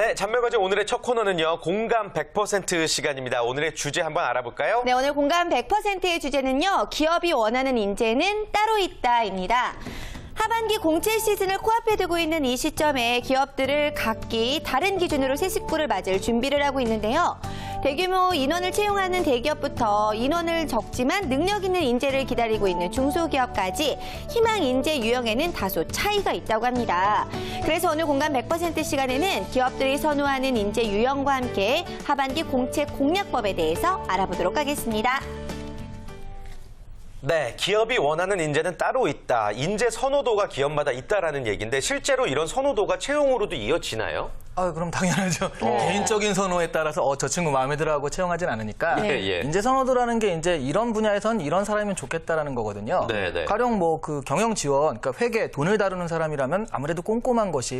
네, 잔멸과제 오늘의 첫 코너는요. 공감 100% 시간입니다. 오늘의 주제 한번 알아볼까요? 네, 오늘 공감 100%의 주제는요. 기업이 원하는 인재는 따로 있다입니다. 하반기 공채 시즌을 코앞에 두고 있는 이 시점에 기업들을 각기 다른 기준으로 새 식구를 맞을 준비를 하고 있는데요. 대규모 인원을 채용하는 대기업부터 인원을 적지만 능력 있는 인재를 기다리고 있는 중소기업까지 희망 인재 유형에는 다소 차이가 있다고 합니다. 그래서 오늘 공감 100% 시간에는 기업들이 선호하는 인재 유형과 함께 하반기 공채 공략법에 대해서 알아보도록 하겠습니다. 네, 기업이 원하는 인재는 따로 있다. 인재 선호도가 기업마다 있다라는 얘기인데 실제로 이런 선호도가 채용으로도 이어지나요? 그럼 당연하죠. 개인적인 선호에 따라서 저 친구 마음에 들어하고 채용하진 않으니까 인재 선호도라는 게 이제 이런 분야에선 이런 사람이면 좋겠다라는 거거든요. 가령 뭐 그 경영 지원, 그러니까 회계, 돈을 다루는 사람이라면 아무래도 꼼꼼한 것이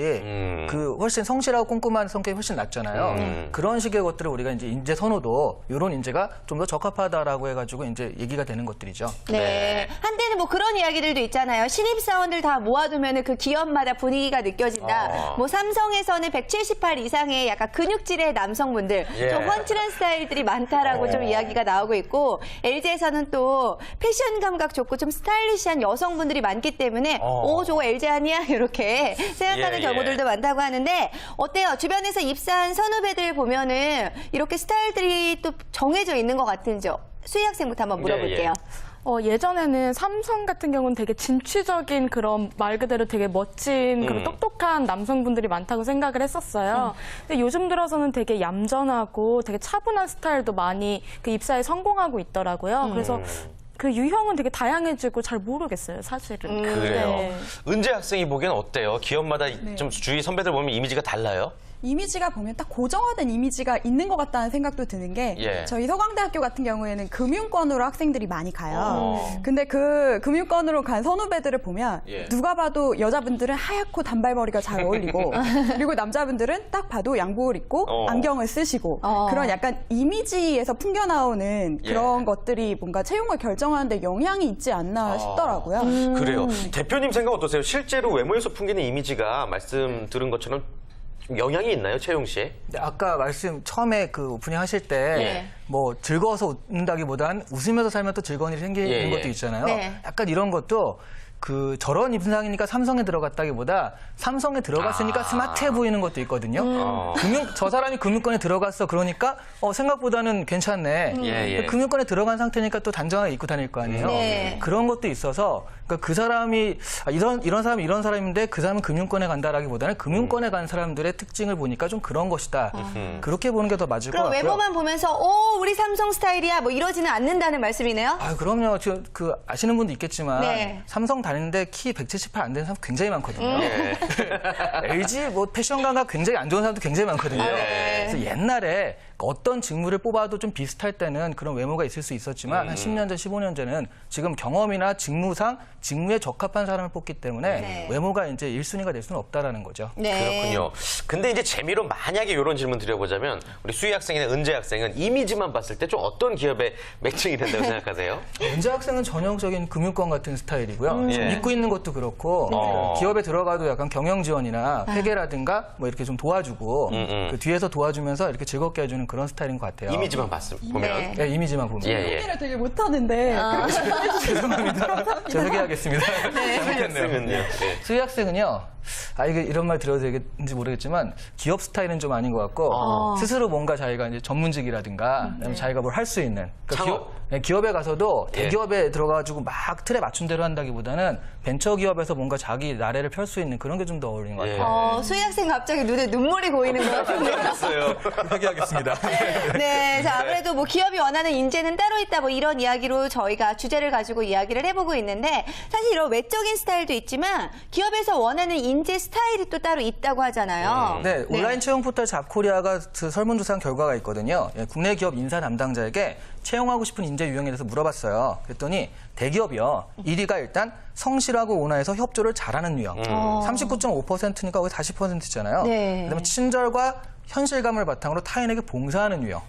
그 훨씬 성실하고 꼼꼼한 성격이 훨씬 낫잖아요. 그런 식의 것들을 우리가 이제 인재 선호도 이런 인재가 좀 더 적합하다라고 해가지고 이제 얘기가 되는 것들이죠. 네. 한때는 뭐 그런 이야기들도 있잖아요. 신입사원들 다 모아두면 그 기업마다 분위기가 느껴진다. 뭐 삼성에서는 178 이상의 약간 근육질의 남성분들, 좀 훤칠한 스타일들이 많다라고 좀 이야기가 나오고 있고, LG에서는 또 패션 감각 좋고 좀 스타일리시한 여성분들이 많기 때문에 저거 LG 아니야? 이렇게 생각하는 경우들도 많다고 하는데 어때요? 주변에서 입사한 선후배들 보면은 이렇게 스타일들이 또 정해져 있는 것 같은지요? 수희 학생부터 한번 물어볼게요. 예전에는 삼성 같은 경우는 되게 진취적인 그런 말 그대로 되게 멋진 그런 똑똑한 남성분들이 많다고 생각을 했었어요. 근데 요즘 들어서는 되게 얌전하고 되게 차분한 스타일도 많이 그 입사에 성공하고 있더라고요. 그래서 그 유형은 되게 다양해지고 잘 모르겠어요, 사실은. 그래요. 네. 은재 학생이 보기엔 어때요? 기업마다 좀 주위 선배들 보면 이미지가 달라요? 이미지가 보면 딱 고정화된 이미지가 있는 것 같다는 생각도 드는 게 저희 서강대학교 같은 경우에는 금융권으로 학생들이 많이 가요. 근데 그 금융권으로 간 선후배들을 보면 누가 봐도 여자분들은 하얗고 단발머리가 잘 어울리고 그리고 남자분들은 딱 봐도 양복을 입고 안경을 쓰시고 그런 약간 이미지에서 풍겨나오는 그런 것들이 뭔가 채용을 결정하는 데 영향이 있지 않나 싶더라고요. 그래요. 대표님 생각 어떠세요? 실제로 외모에서 풍기는 이미지가 말씀 들은 것처럼 영향이 있나요, 채용 씨? 네, 아까 처음에 그 오프닝 하실 때 뭐 즐거워서 웃는다기보단 웃으면서 살면 또 즐거운 일이 생기는 것도 있잖아요. 약간 이런 것도 저런 인상이니까 삼성에 들어갔다기보다 삼성에 들어갔으니까 스마트해 보이는 것도 있거든요. 저 사람이 금융권에 들어갔어. 그러니까 생각보다는 괜찮네. 금융권에 들어간 상태니까 또 단정하게 입고 다닐 거 아니에요. 그런 것도 있어서 그러니까 그 사람이 이런 사람이 이런 사람인데 그 사람은 금융권에 간다라기보다는 금융권에 간 사람들의 특징을 보니까 좀 그런 것이다. 그렇게 보는 게 더 맞을 것 같고요. 그럼 외모만 보면서 우리 삼성 스타일이야 뭐 이러지는 않는다는 말씀이네요? 그럼요. 아시는 분도 있겠지만 삼성 다니는데 키 178 안 되는 사람 굉장히 많거든요. LG 뭐 패션 감각 굉장히 안 좋은 사람도 굉장히 많거든요. 그래서 옛날에 어떤 직무를 뽑아도 좀 비슷할 때는 그런 외모가 있을 수 있었지만 한 10년 전, 15년 전은 지금 경험이나 직무상 직무에 적합한 사람을 뽑기 때문에 외모가 이제 1순위가 될 수는 없다라는 거죠. 그렇군요. 근데 이제 재미로 만약에 이런 질문 드려보자면 우리 수희 학생이나 은재 학생은 이미지만 봤을 때 좀 어떤 기업에 매칭이 된다고 생각하세요? 은재 학생은 전형적인 금융권 같은 스타일이고요. 입고 있는 것도 그렇고 기업에 들어가도 약간 경영 지원이나 회계라든가 뭐 이렇게 좀 도와주고 그 뒤에서 도와주면서 이렇게 즐겁게 해주는 그런 스타일인 것 같아요. 이미지만 보면? 네, 이미지만 보면. 회계를 되게 못하는데 죄송합니다. 저 회개하겠습니다. 잘못했네요. 수희 학생은요. 이게 이런 말 드려도 되겠는지 모르겠지만 기업 스타일은 좀 아닌 것 같고 스스로 뭔가 자기가 이제 전문직이라든가 자기가 뭘 할 수 있는 그러니까 기업에 가서도 대기업에 들어가가지고 막 틀에 맞춘 대로 한다기보다는 벤처기업에서 뭔가 자기 나래를 펼 수 있는 그런 게 좀 더 어울리는 것 같아요. 수희 학생 갑자기 눈에 눈물이 고이는 것 같은데요. 알았어요. 회개하겠습니다. 네, 자, 아무래도 뭐 기업이 원하는 인재는 따로 있다 뭐 이런 이야기로 저희가 주제를 가지고 이야기를 해보고 있는데 사실 이런 외적인 스타일도 있지만 기업에서 원하는 인재 스타일이 또 따로 있다고 하잖아요. 네, 온라인 채용 포털 잡코리아가 설문조사한 결과가 있거든요. 국내 기업 인사 담당자에게 채용하고 싶은 인재 유형에 대해서 물어봤어요. 그랬더니 대기업이요. 1위가 일단 성실하고 온화해서 협조를 잘하는 유형. 39.5%니까 거의 40%잖아요. 그다음에 친절과 현실감을 바탕으로 타인에게 봉사하는 유형.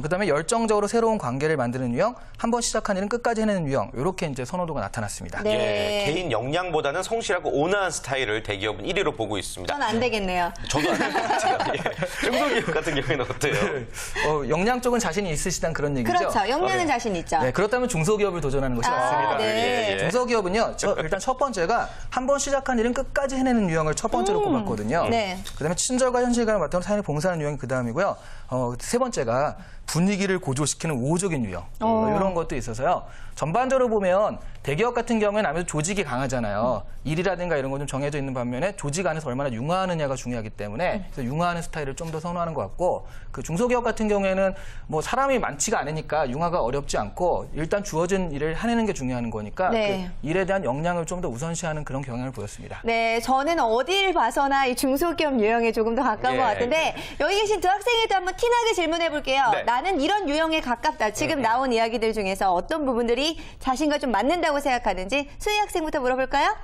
그다음에 열정적으로 새로운 관계를 만드는 유형, 한번 시작한 일은 끝까지 해내는 유형. 이렇게 이제 선호도가 나타났습니다. 네. 예, 개인 역량보다는 성실하고 온화한 스타일을 대기업은 1위로 보고 있습니다. 전 안 되겠네요. 저도 안 될 것 같아요. 예. 중소기업 같은 경우에는 어때요? 역량 쪽은 자신이 있으시다는 그런 얘기죠. 그렇죠. 역량은 자신 있죠. 네, 그렇다면 중소기업을 도전하는 것이 맞습니다. 네. 중소기업은요, 일단 첫 번째가 한번 시작한 일은 끝까지 해내는 유형을 첫 번째로 꼽았거든요. 네. 그다음에 친절과 현실감을 바탕으로 타인을 봉사하는 유형이 그 다음이고요. 세 번째가 분위기를 고조시키는 우호적인 유형. 이런 것도 있어서요. 전반적으로 보면 대기업 같은 경우에는 아무래도 조직이 강하잖아요. 일이라든가 이런 거 좀 정해져 있는 반면에 조직 안에서 얼마나 융화하느냐가 중요하기 때문에 그래서 융화하는 스타일을 좀 더 선호하는 것 같고 그 중소기업 같은 경우에는 뭐 사람이 많지가 않으니까 융화가 어렵지 않고 일단 주어진 일을 해내는 게 중요한 거니까 네. 그 일에 대한 역량을 좀 더 우선시하는 그런 경향을 보였습니다. 네, 저는 어딜 봐서나 이 중소기업 유형에 조금 더 가까운 예. 것 같은데 여기 계신 두 학생에도 한번 티나게 질문해 볼게요. 네. 나는 이런 유형에 가깝다. 지금 나온 이야기들 중에서 어떤 부분들이 자신과 좀 맞는다고 생각하는지 수희 학생부터 물어볼까요?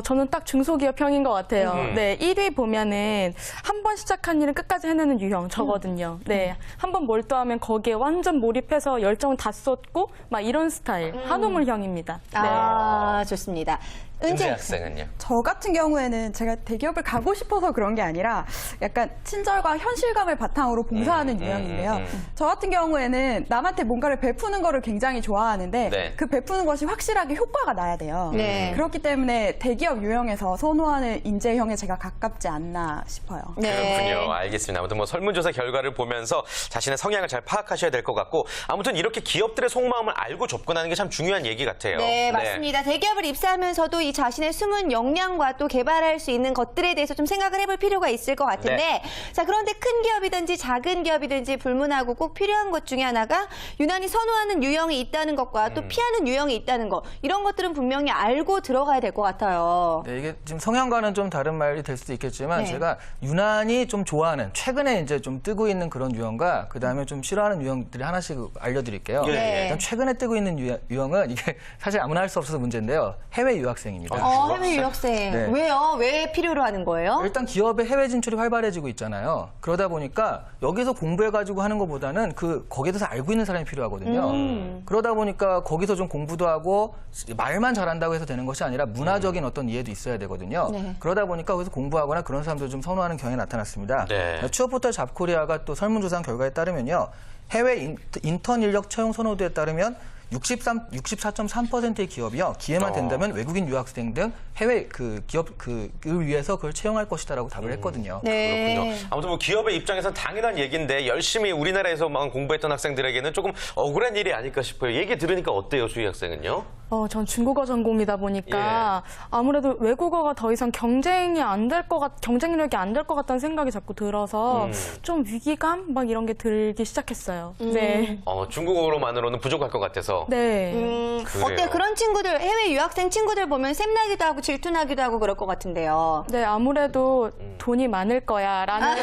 저는 딱 중소기업형인 것 같아요. 네, 1위 보면은 한 번 시작한 일은 끝까지 해내는 유형 저거든요. 네, 한 번 몰두하면 거기에 완전 몰입해서 열정을 다 쏟고 막 이런 스타일 한우물형입니다. 네. 아, 좋습니다. 은재 은재 학생은요? 저 같은 경우에는 제가 대기업을 가고 싶어서 그런 게 아니라 약간 친절과 현실감을 바탕으로 봉사하는 유형인데요. 저 같은 경우에는 남한테 뭔가를 베푸는 거를 굉장히 좋아하는데 네. 그 베푸는 것이 확실하게 효과가 나야 돼요. 네. 그렇기 때문에 대기업 유형에서 선호하는 인재형에 제가 가깝지 않나 싶어요. 그렇군요. 알겠습니다. 아무튼 뭐 설문조사 결과를 보면서 자신의 성향을 잘 파악하셔야 될 것 같고 아무튼 이렇게 기업들의 속마음을 알고 접근하는 게 참 중요한 얘기 같아요. 네, 맞습니다. 대기업을 입사하면서도 이 자신의 숨은 역량과 또 개발할 수 있는 것들에 대해서 좀 생각을 해볼 필요가 있을 것 같은데 네. 자, 그런데 큰 기업이든지 작은 기업이든지 불문하고 꼭 필요한 것 중에 하나가 유난히 선호하는 유형이 있다는 것과 또 피하는 유형이 있다는 것 이런 것들은 분명히 알고 들어가야 될 것 같아요. 네, 이게 지금 성향과는 좀 다른 말이 될 수도 있겠지만 네. 제가 유난히 좀 좋아하는 최근에 이제 좀 뜨고 있는 그런 유형과 그 다음에 좀 싫어하는 유형들이 하나씩 알려드릴게요. 네. 일단 최근에 뜨고 있는 유형은 이게 사실 아무나 할 수 없어서 문제인데요. 해외 유학생입니다. 해외 유학생. 네. 왜요? 왜 필요로 하는 거예요? 일단 기업의 해외 진출이 활발해지고 있잖아요. 그러다 보니까 여기서 공부해가지고 하는 것보다는 거기에 대해서 알고 있는 사람이 필요하거든요. 그러다 보니까 거기서 좀 공부도 하고 말만 잘한다고 해서 되는 것이 아니라 문화적인 어떤 이해도 있어야 되거든요. 네. 그러다 보니까 거기서 공부하거나 그런 사람들 좀 선호하는 경향이 나타났습니다. 네. 취업포털 잡코리아가 또 설문조사한 결과에 따르면요. 해외 인턴 인력 채용 선호도에 따르면 64.3%의 기업이요. 기회만 된다면 외국인 유학생 등 해외 기업을 위해서 그걸 채용할 것이다라고 답을 했거든요. 네. 그렇군요. 아무튼 뭐 기업의 입장에서는 당연한 얘기인데 열심히 우리나라에서만 공부했던 학생들에게는 조금 억울한 일이 아닐까 싶어요. 얘기 들으니까 어때요, 수희 학생은요? 전 중국어 전공이다 보니까 아무래도 외국어가 더 이상 경쟁력이 안 될 것 같다는 생각이 자꾸 들어서 좀 위기감 막 이런 게 들기 시작했어요. 네. 중국어로만으로는 부족할 것 같아서. 네. 그래요. 어때요? 그런 친구들, 해외 유학생 친구들 보면 샘나기도 하고 질투나기도 하고 그럴 것 같은데요. 네, 아무래도 돈이 많을 거야라는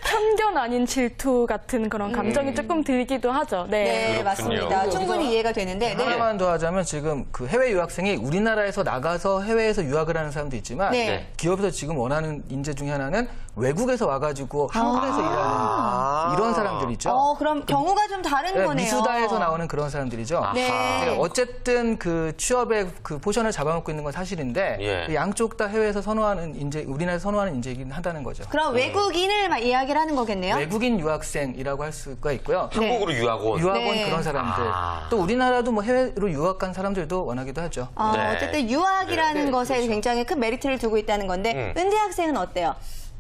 편견 아닌 질투 같은 그런 감정이 조금 들기도 하죠. 네. 네, 그렇군요. 맞습니다. 충분히 이해가 되는데. 네. 하나만 더 하자면 지금 그 해외 유학생이 우리나라에서 나가서 해외에서 유학을 하는 사람도 있지만 네. 기업에서 지금 원하는 인재 중에 하나는 외국에서 와가지고 한국에서 일하는 이런 사람들이죠. 그럼 경우가 좀 다른 네, 거네요. 미수다에서 나오는 그런 사람들이죠. 네. 네, 어쨌든 그 취업의 그 포션을 잡아먹고 있는 건 사실인데 예. 그 양쪽 다 해외에서 선호하는 인재, 우리나라에서 선호하는 인재이긴 한다는 거죠. 그럼 외국인을 막 이야기를 하는 거겠네요. 외국인 유학생이라고 할 수가 있고요. 한국으로 유학원. 유학원 네. 그런 사람들. 아. 또 우리나라도 뭐 해외로 유학 간 사람들도 원하기도 하죠. 네. 어쨌든 유학이라는 네, 것에 그렇죠. 굉장히 큰 메리트를 두고 있다는 건데 은재 학생은 어때요?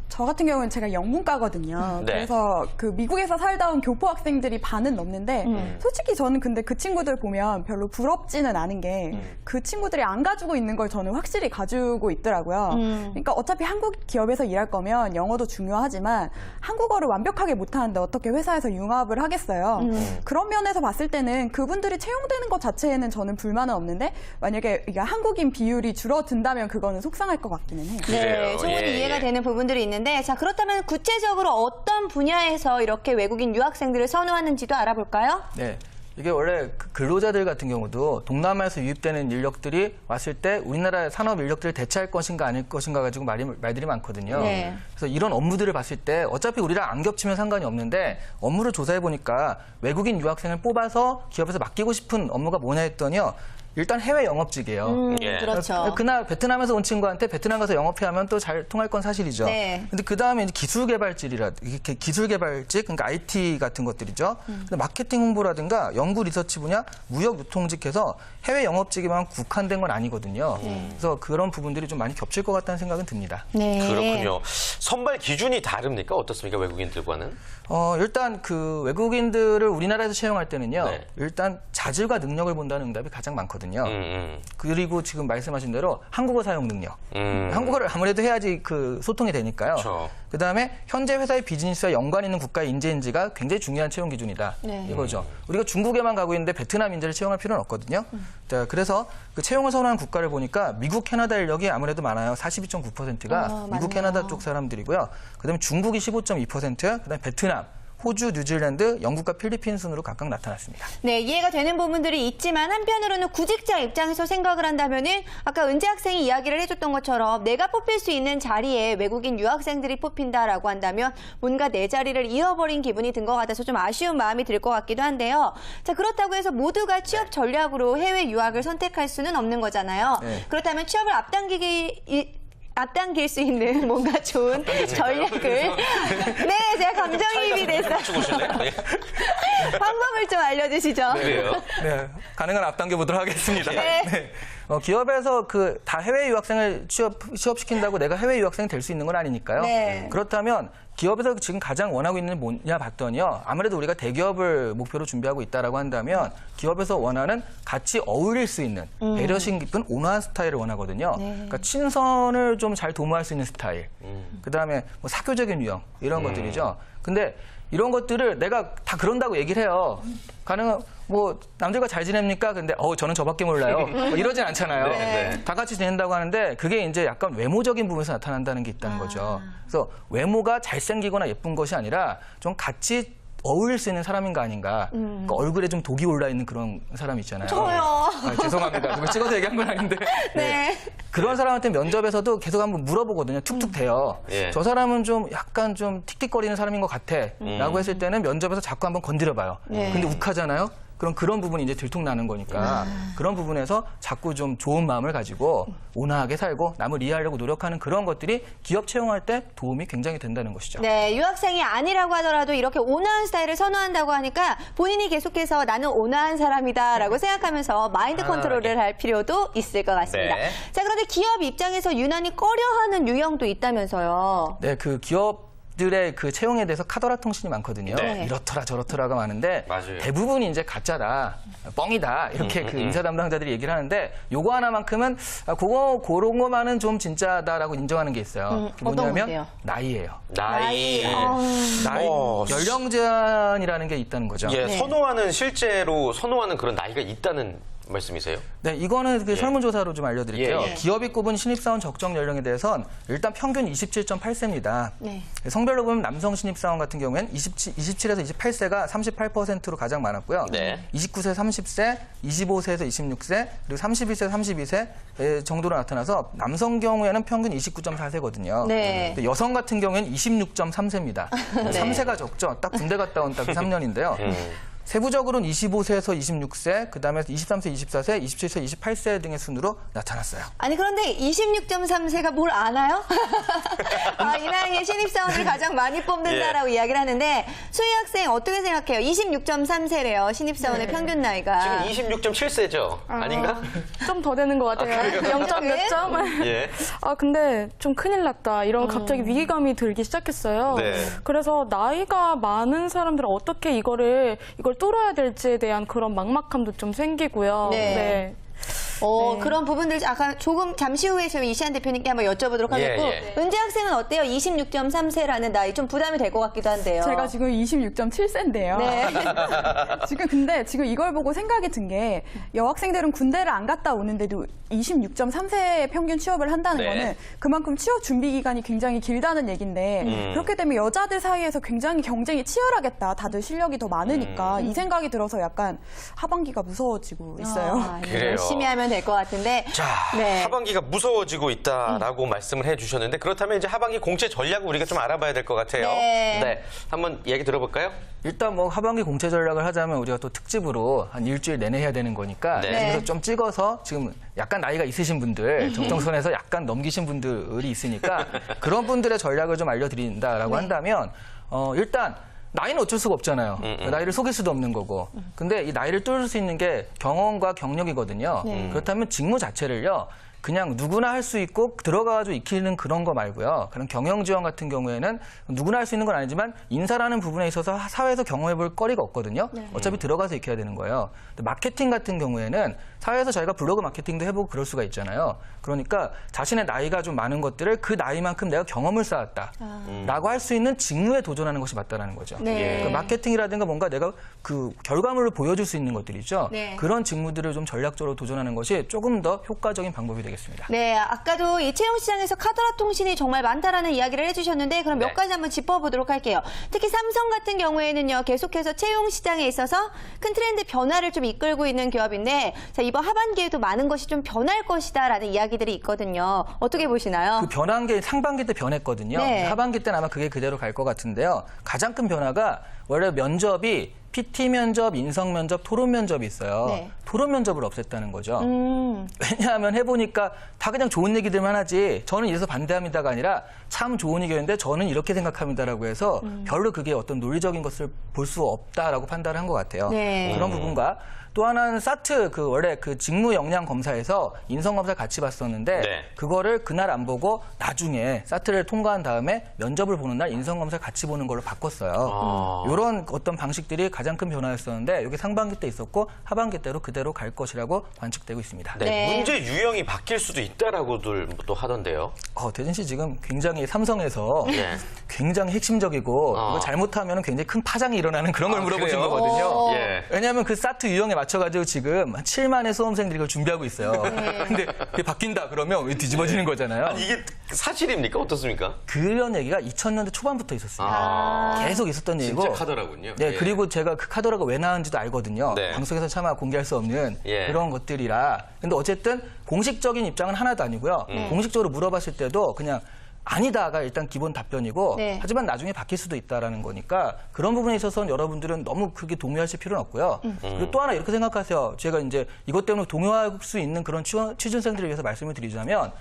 저 같은 경우는 제가 영문과거든요. 네. 그래서 그 미국에서 살다 온 교포 학생들이 반은 넘는데 솔직히 저는 근데 그 친구들 보면 별로 부럽지는 않은 게 그 친구들이 안 가지고 있는 걸 저는 확실히 가지고 있더라고요. 그러니까 어차피 한국 기업에서 일할 거면 영어도 중요하지만 한국어를 완벽하게 못하는데 어떻게 회사에서 융합을 하겠어요. 그런 면에서 봤을 때는 그분들이 채용되는 것 자체에는 저는 불만은 없는데 만약에 이게 한국인 비율이 줄어든다면 그거는 속상할 것 같기는 해요. 네, 그래요. 충분히 예, 이해가 예. 되는 부분들이 있는데 자, 그렇다면 구체적으로 어떤 분야에서 이렇게 외국인 유학생들을 선호하는지도 알아볼까요? 네. 이게 원래 그 근로자들 같은 경우도 동남아에서 유입되는 인력들이 왔을 때 우리나라의 산업 인력들을 대체할 것인가 아닐 것인가 가지고 말들이 많거든요. 네. 그래서 이런 업무들을 봤을 때 어차피 우리랑 안 겹치면 상관이 없는데 업무를 조사해 보니까 외국인 유학생을 뽑아서 기업에서 맡기고 싶은 업무가 뭐냐 했더니요. 일단 해외 영업직이에요. 예. 그렇죠. 그날 베트남에서 온 친구한테 베트남 가서 영업해 하면 또 잘 통할 건 사실이죠. 네. 근데 그 다음에 이제 기술개발직, 그러니까 IT 같은 것들이죠. 근데 마케팅 홍보라든가 연구 리서치 분야, 무역 유통직해서 해외 영업직에만 국한된 건 아니거든요. 그래서 그런 부분들이 좀 많이 겹칠 것 같다는 생각은 듭니다. 네. 그렇군요. 선발 기준이 다릅니까? 어떻습니까? 외국인들과는? 일단 그 외국인들을 우리나라에서 채용할 때는요. 네. 일단 자질과 능력을 본다는 응답이 가장 많거든요. 그리고 지금 말씀하신 대로 한국어 사용 능력. 한국어를 아무래도 해야지 그 소통이 되니까요. 그렇죠. 그다음에 현재 회사의 비즈니스와 연관 있는 국가의 인재인지가 굉장히 중요한 채용 기준이다. 네. 이거죠. 우리가 중국에만 가고 있는데 베트남 인재를 채용할 필요는 없거든요. 자, 그래서 그 채용을 선호하는 국가를 보니까 미국, 캐나다 인력이 아무래도 많아요. 42.9%가 미국, 캐나다 쪽 사람들이고요. 그다음에 중국이 15.2%, 그다음에 베트남, 호주, 뉴질랜드, 영국과 필리핀 순으로 각각 나타났습니다. 네, 이해가 되는 부분들이 있지만 한편으로는 구직자 입장에서 생각을 한다면은 아까 은재 학생이 이야기를 해줬던 것처럼 내가 뽑힐 수 있는 자리에 외국인 유학생들이 뽑힌다라고 한다면 뭔가 내 자리를 잃어버린 기분이 든 것 같아서 좀 아쉬운 마음이 들 것 같기도 한데요. 자, 그렇다고 해서 모두가 취업 전략으로 해외 유학을 선택할 수는 없는 거잖아요. 네. 그렇다면 취업을 앞당길 수 있는 뭔가 좋은 전략을 네, 제가 감정이입이 됐어요. 방법을 좀 알려주시죠. 그래요. 네, 가능한 앞당겨 보도록 하겠습니다. 네. 네. 기업에서 그 다 해외 유학생을 취업시킨다고 내가 해외 유학생이 될 수 있는 건 아니니까요. 네. 그렇다면 기업에서 지금 가장 원하고 있는 게 뭐냐 봤더니요. 아무래도 우리가 대기업을 목표로 준비하고 있다라고 한다면 기업에서 원하는 같이 어울릴 수 있는 배려심 깊은 온화한 스타일을 원하거든요. 그러니까 친선을 좀 잘 도모할 수 있는 스타일. 그다음에 뭐 사교적인 유형 이런 것들이죠. 근데 이런 것들을 내가 다 그런다고 얘기를 해요. 가능한 뭐 남들과 잘 지냅니까? 근데 저는 저밖에 몰라요. 뭐 이러진 않잖아요. 네. 다 같이 지낸다고 하는데 그게 이제 약간 외모적인 부분에서 나타난다는 게 있다는 거죠. 그래서 외모가 잘생기거나 예쁜 것이 아니라 좀 같이 어울릴 수 있는 사람인가 아닌가. 그러니까 얼굴에 좀 독이 올라 있는 그런 사람 있잖아요. 저요. 죄송합니다. 누가 찍어서 얘기한 건 아닌데. 네. 그런 사람한테 면접에서도 계속 한번 물어보거든요. 툭툭 대요. 예. 저 사람은 좀 약간 좀 틱틱거리는 사람인 것 같아. 라고 했을 때는 면접에서 자꾸 한번 건드려봐요. 네. 근데 욱하잖아요. 그럼 그런 부분이 이제 들통나는 거니까 그런 부분에서 자꾸 좀 좋은 마음을 가지고 온화하게 살고 남을 이해하려고 노력하는 그런 것들이 기업 채용할 때 도움이 굉장히 된다는 것이죠. 네, 유학생이 아니라고 하더라도 이렇게 온화한 스타일을 선호한다고 하니까 본인이 계속해서 나는 온화한 사람이다라고 생각하면서 마인드 컨트롤을 할 필요도 있을 것 같습니다. 네. 자, 그런데 기업 입장에서 유난히 꺼려하는 유형도 있다면서요. 네, 그 기업들의 그 채용에 대해서 카더라 통신이 많거든요. 네. 이렇더라 저렇더라가 많은데 맞아요. 대부분이 이제 가짜다, 뻥이다 이렇게 그 인사 담당자들이 얘기를 하는데 요거 하나만큼은 그런 거만은 좀 진짜다라고 인정하는 게 있어요. 그게 어떤 뭐냐면 건데요? 나이예요. 나이. 나이 연령 제한이라는 게 있다는 거죠. 예, 네. 실제로 선호하는 그런 나이가 있다는 말씀이세요? 네, 이거는 그 설문조사로 좀 알려드릴게요. 예, 예. 기업이 꼽은 신입사원 적정 연령에 대해선 일단 평균 27.8세입니다. 네. 성별로 보면 남성 신입사원 같은 경우에는 27에서 28세가 38%로 가장 많았고요. 네. 29세, 30세, 25세에서 26세, 그리고 31세, 32세 정도로 나타나서 남성 경우에는 평균 29.4세거든요. 네. 근데 여성 같은 경우에는 26.3세입니다. 3세가 적죠. 딱 군대 갔다 온 딱 3년인데요. 세부적으로는 25세에서 26세, 그 다음에 23세, 24세, 27세, 28세 등의 순으로 나타났어요. 아니, 그런데 26.3세가 뭘 아나요? 이 나이에 신입사원을 가장 많이 뽑는다라고 이야기를 하는데 수희 학생 어떻게 생각해요? 26.3세래요. 신입사원의 평균 나이가. 지금 26.7세죠? 아닌가? 좀 더 되는 것 같아요. 0점 몇 점? 예. 근데 좀 큰일 났다. 이런 갑자기 위기감이 들기 시작했어요. 네. 그래서 나이가 많은 사람들은 어떻게 이걸 뚫어야 될지에 대한 그런 막막함도 좀 생기고요. 네. 그런 부분들 아까 조금 잠시 후에 저희 이시안 대표님께 한번 여쭤보도록 하겠고 은재 학생은 어때요? 26.3세라는 나이 좀 부담이 될 것 같기도 한데요. 제가 지금 26.7세인데요. 네. 지금 이걸 보고 생각이 든 게 여학생들은 군대를 안 갔다 오는데도 26.3세에 평균 취업을 한다는 거는 그만큼 취업 준비 기간이 굉장히 길다는 얘기인데 그렇게 되면 여자들 사이에서 굉장히 경쟁이 치열하겠다. 다들 실력이 더 많으니까 이 생각이 들어서 약간 하반기가 무서워지고 있어요. 열심히 하면 될 것 같은데. 자, 하반기가 무서워지고 있다라고 말씀을 해주셨는데 그렇다면 이제 하반기 공채 전략을 우리가 좀 알아봐야 될 것 같아요. 네, 한번 얘기 들어볼까요? 일단 뭐 하반기 공채 전략을 하자면 우리가 또 특집으로 한 일주일 내내 해야 되는 거니까 지금서 좀 찍어서 지금 약간 나이가 있으신 분들, 적정선에서 약간 넘기신 분들이 있으니까 그런 분들의 전략을 좀 알려드린다라고 한다면 일단 나이는 어쩔 수가 없잖아요. 나이를 속일 수도 없는 거고. 근데 이 나이를 뚫을 수 있는 게 경험과 경력이거든요. 그렇다면 직무 자체를요. 그냥 누구나 할 수 있고 들어가가지고 익히는 그런 거 말고요. 그런 경영 지원 같은 경우에는 누구나 할 수 있는 건 아니지만 인사라는 부분에 있어서 사회에서 경험해볼 거리가 없거든요. 어차피 들어가서 익혀야 되는 거예요. 근데 마케팅 같은 경우에는 사회에서 자기가 블로그 마케팅도 해보고 그럴 수가 있잖아요. 그러니까 자신의 나이가 좀 많은 것들을 그 나이만큼 내가 경험을 쌓았다라고 할 수 있는 직무에 도전하는 것이 맞다라는 거죠. 그 마케팅이라든가 뭔가 내가 그 결과물을 보여줄 수 있는 것들이죠. 그런 직무들을 좀 전략적으로 도전하는 것이 조금 더 효과적인 방법이 되겠습니다. 네, 아까도 이 채용 시장에서 카더라 통신이 정말 많다라는 이야기를 해주셨는데 그럼 몇 가지 한번 짚어보도록 할게요. 특히 삼성 같은 경우에는요, 계속해서 채용 시장에 있어서 큰 트렌드 변화를 좀 이끌고 있는 기업인데 자, 이번 하반기에도 많은 것이 좀 변할 것이다라는 이야기들이 있거든요. 어떻게 보시나요? 그 변한 게 상반기 때 변했거든요. 하반기 때는 아마 그게 그대로 갈 것 같은데요. 가장 큰 변화가 원래 면접이 PT 면접, 인성 면접, 토론 면접이 있어요. 토론 면접을 없앴다는 거죠. 왜냐하면 해보니까 다 그냥 좋은 얘기들만 하지 저는 이래서 반대합니다가 아니라 참 좋은 의견인데 저는 이렇게 생각합니다라고 해서 별로 그게 어떤 논리적인 것을 볼 수 없다라고 판단을 한 것 같아요. 그런 부분과 또 하나는 사트 원래 그 직무 역량 검사에서 인성 검사 같이 봤었는데 그거를 그날 안 보고 나중에 사트를 통과한 다음에 면접을 보는 날 인성 검사 같이 보는 걸로 바꿨어요. 이런 어떤 방식들이 가장 큰 변화였었는데 이게 상반기 때 있었고 하반기 때로 그대로 갈 것이라고 관측되고 있습니다. 문제 유형이 바뀔 수도 있다라고들 또 하던데요. 대진 씨 지금 굉장히 삼성에서 굉장히 핵심적이고 이거 잘못하면 굉장히 큰 파장이 일어나는 그런 걸 물어보신 거거든요. 왜냐하면 그 사트 유형에 맞춰가지고 지금 한 7만의 수험생들이 그걸 준비하고 있어요. 근데 그게 바뀐다 그러면 왜 뒤집어지는 거잖아요. 아니, 이게 사실입니까? 어떻습니까? 그런 얘기가 2000년대 초반부터 있었어요. 계속 있었던 얘기고. 진짜 카더라군요. 그리고 제가 그 카더라가 왜 나왔는지도 알거든요. 방송에서 차마 공개할 수 없는 그런 것들이라. 근데 어쨌든 공식적인 입장은 하나도 아니고요. 공식적으로 물어봤을 때도 그냥 아니다가 일단 기본 답변이고 하지만 나중에 바뀔 수도 있다라는 거니까 그런 부분에 있어서는 여러분들은 너무 크게 동요하실 필요는 없고요. 그리고 또 하나 이렇게 생각하세요. 제가 이제 이것 때문에 동요할 수 있는 그런 취준생들을 위해서 말씀을 드리자면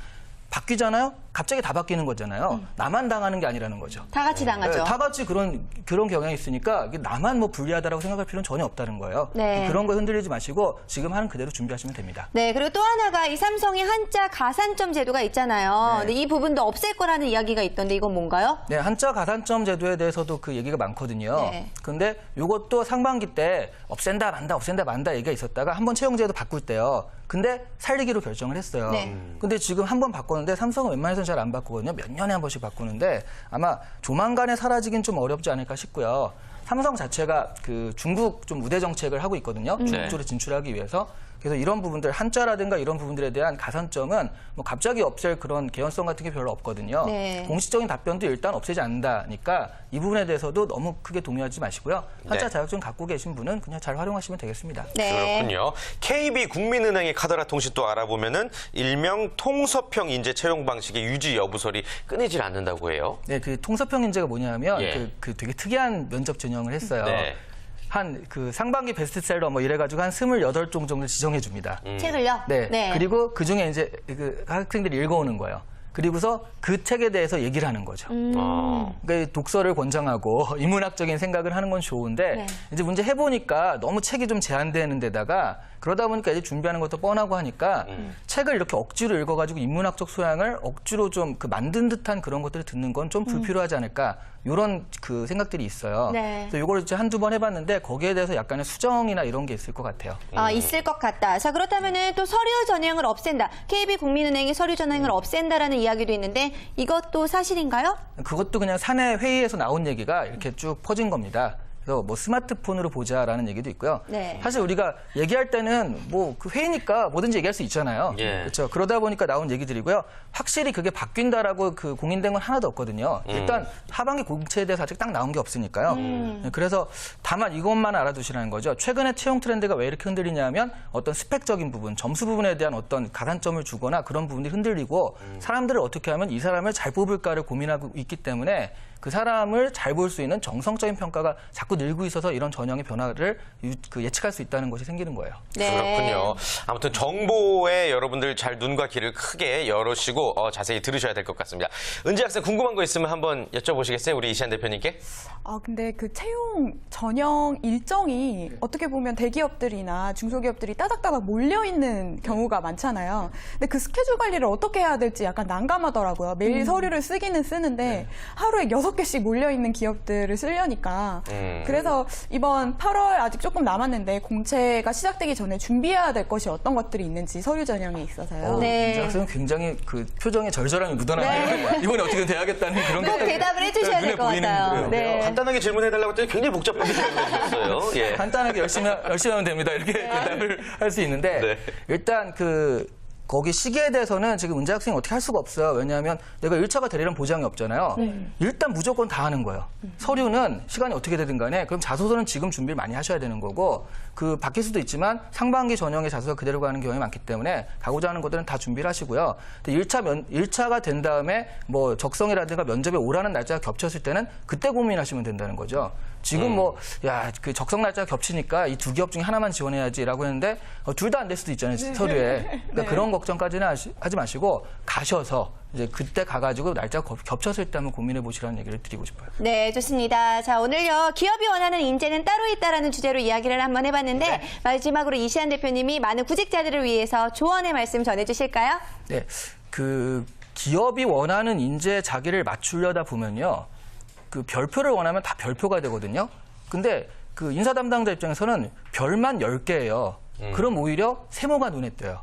바뀌잖아요? 갑자기 다 바뀌는 거잖아요. 나만 당하는 게 아니라는 거죠. 다 같이 당하죠. 다 같이 그런 경향이 있으니까 이게 나만 뭐 불리하다라고 생각할 필요는 전혀 없다는 거예요. 그런 거 흔들리지 마시고 지금 하는 그대로 준비하시면 됩니다. 그리고 또 하나가 이 삼성이 한자 가산점 제도가 있잖아요. 근데 이 부분도 없앨 거라는 이야기가 있던데 이건 뭔가요? 한자 가산점 제도에 대해서도 그 얘기가 많거든요. 근데 이것도 상반기 때 없앤다 만다 얘기가 있었다가 한번 채용제도 바꿀 때요. 근데 살리기로 결정을 했어요. 근데 지금 한 번 바꿨는데 삼성은 웬만해서는 잘 안 바꾸거든요. 몇 년에 한 번씩 바꾸는데 아마 조만간에 사라지긴 좀 어렵지 않을까 싶고요. 삼성 자체가 그 중국 좀 우대 정책을 하고 있거든요. 중국 쪽으로 진출하기 위해서. 그래서 이런 부분들, 한자라든가 이런 부분들에 대한 가산점은 뭐 갑자기 없앨 그런 개연성 같은 게 별로 없거든요. 공식적인 답변도 일단 없애지 않는다니까 이 부분에 대해서도 너무 크게 동요하지 마시고요. 한자 자격증 갖고 계신 분은 그냥 잘 활용하시면 되겠습니다. 그렇군요. KB국민은행의 카더라 통신 또 알아보면은 일명 통서평 인재 채용 방식의 유지 여부설이 끊이질 않는다고 해요. 그 통서평 인재가 뭐냐면 그 되게 특이한 면접 전형을 했어요. 한 그 상반기 베스트셀러 뭐 이래가지고 한 28종 정도 지정해 줍니다. 책을요? 그리고 그 중에 이제 그 학생들이 읽어오는 거예요. 그리고서 그 책에 대해서 얘기를 하는 거죠. 그러니까 독서를 권장하고 인문학적인 생각을 하는 건 좋은데 이제 문제 해보니까 너무 책이 좀 제한되는 데다가 그러다 보니까 이제 준비하는 것도 뻔하고 하니까 책을 이렇게 억지로 읽어가지고 인문학적 소양을 억지로 좀 그 만든 듯한 그런 것들을 듣는 건 좀 불필요하지 않을까. 이런 그 생각들이 있어요. 네. 그래서 이걸 이제 한두 번 해봤는데 거기에 대해서 약간의 수정이나 이런 게 있을 것 같아요. 있을 것 같다. 자, 그렇다면은 또 서류 전형을 없앤다. KB국민은행이 서류 전형을 없앤다라는 이야기도 있는데 이것도 사실인가요? 그것도 그냥 사내 회의에서 나온 얘기가 이렇게 쭉 퍼진 겁니다. 그래서 뭐 스마트폰으로 보자라는 얘기도 있고요. 네. 사실 우리가 얘기할 때는 뭐 그 회의니까 뭐든지 얘기할 수 있잖아요. 예. 그렇죠. 그러다 보니까 나온 얘기들이고요. 확실히 그게 바뀐다라고 그 공인된 건 하나도 없거든요. 일단 하반기 공채에 대해서 아직 딱 나온 게 없으니까요. 네, 그래서 다만 이것만 알아두시라는 거죠. 최근에 채용 트렌드가 왜 이렇게 흔들리냐면 어떤 스펙적인 부분, 점수 부분에 대한 어떤 가산점을 주거나 그런 부분이 흔들리고 사람들을 어떻게 하면 이 사람을 잘 뽑을까를 고민하고 있기 때문에 그 사람을 잘 볼 수 있는 정성적인 평가가 자꾸 늘고 있어서 이런 전형의 변화를 예측할 수 있다는 것이 생기는 거예요. 네. 그렇군요. 아무튼 정보에 여러분들 잘 눈과 귀를 크게 열으시고 자세히 들으셔야 될 것 같습니다. 은지 학생 궁금한 거 있으면 한번 여쭤보시겠어요? 우리 이시안 대표님께? 근데 그 채용 전형 일정이 어떻게 보면 대기업들이나 중소기업들이 따닥따닥 몰려있는 경우가 많잖아요. 근데 그 스케줄 관리를 어떻게 해야 될지 약간 난감하더라고요. 매일 서류를 쓰기는 쓰는데 하루에 6개씩 몰려있는 기업들을 쓰려니까. 그래서 이번 8월 아직 조금 남았는데 공채가 시작되기 전에 준비해야 될 것이 어떤 것들이 있는지 서류 전형에 있어서요. 네. 은지 학생은 굉장히 그 표정에 절절함이 묻어나네요. 이번에 어떻게 돼야겠다는 그런 게 꼭 대답을 해주셔야 될 눈에 것 보이는 같아요. 거예요. 네. 간단하게 질문해달라고 했더니 굉장히 복잡하게 질문해주셨어요. 예. 간단하게 열심히 하면 됩니다. 이렇게 대답을 할 수 있는데 네. 일단 거기 시기에 대해서는 지금 은재 학생이 어떻게 할 수가 없어요. 왜냐하면 내가 1차가 되리란 보장이 없잖아요. 일단 무조건 다 하는 거예요. 서류는 시간이 어떻게 되든 간에 그럼 자소서는 지금 준비를 많이 하셔야 되는 거고 바뀔 수도 있지만 상반기 전형의 자소서 그대로 가는 경우가 많기 때문에 가고자 하는 것들은 다 준비를 하시고요. 1차가 된 다음에 뭐 적성이라든가 면접에 오라는 날짜가 겹쳤을 때는 그때 고민하시면 된다는 거죠. 지금 그 적성 날짜가 겹치니까 이 두 기업 중에 하나만 지원해야지라고 했는데 둘 다 안 될 수도 있잖아요, 서류에. 그러니까 그런 걱정까지는 하지 마시고 가셔서 이제 그때 가가지고 날짜가 겹쳤을 때 한번 고민해 보시라는 얘기를 드리고 싶어요. 네, 좋습니다. 자, 오늘요. 기업이 원하는 인재는 따로 있다라는 주제로 이야기를 한번 해봤는데 마지막으로 이시안 대표님이 많은 구직자들을 위해서 조언의 말씀 전해주실까요? 네, 기업이 원하는 인재 자기를 맞추려다 보면요. 별표를 원하면 다 별표가 되거든요. 근데 인사 담당자 입장에서는 별만 10개예요. 그럼 오히려 세모가 눈에 띄어요.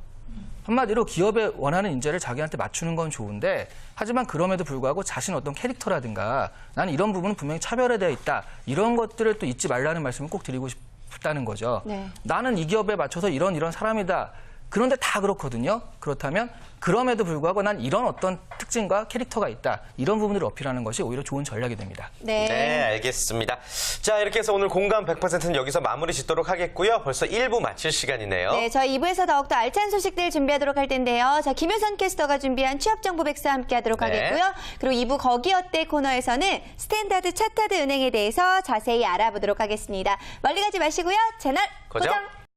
한마디로 기업에 원하는 인재를 자기한테 맞추는 건 좋은데 하지만 그럼에도 불구하고 자신 어떤 캐릭터라든가 나는 이런 부분은 분명히 차별화되어 있다. 이런 것들을 또 잊지 말라는 말씀을 꼭 드리고 싶다는 거죠. 네. 나는 이 기업에 맞춰서 이런 사람이다. 그런데 다 그렇거든요. 그렇다면 그럼에도 불구하고 난 이런 어떤 특징과 캐릭터가 있다. 이런 부분들을 어필하는 것이 오히려 좋은 전략이 됩니다. 네. 알겠습니다. 자, 이렇게 해서 오늘 공감 100%는 여기서 마무리 짓도록 하겠고요. 벌써 1부 마칠 시간이네요. 네, 저희 2부에서 더욱더 알찬 소식들 준비하도록 할 텐데요. 자, 김효선 캐스터가 준비한 취업정보 백서 함께 하도록 네. 하겠고요. 그리고 2부 거기 어때 코너에서는 스탠다드 차타드 은행에 대해서 자세히 알아보도록 하겠습니다. 멀리 가지 마시고요. 채널 고정. 고정.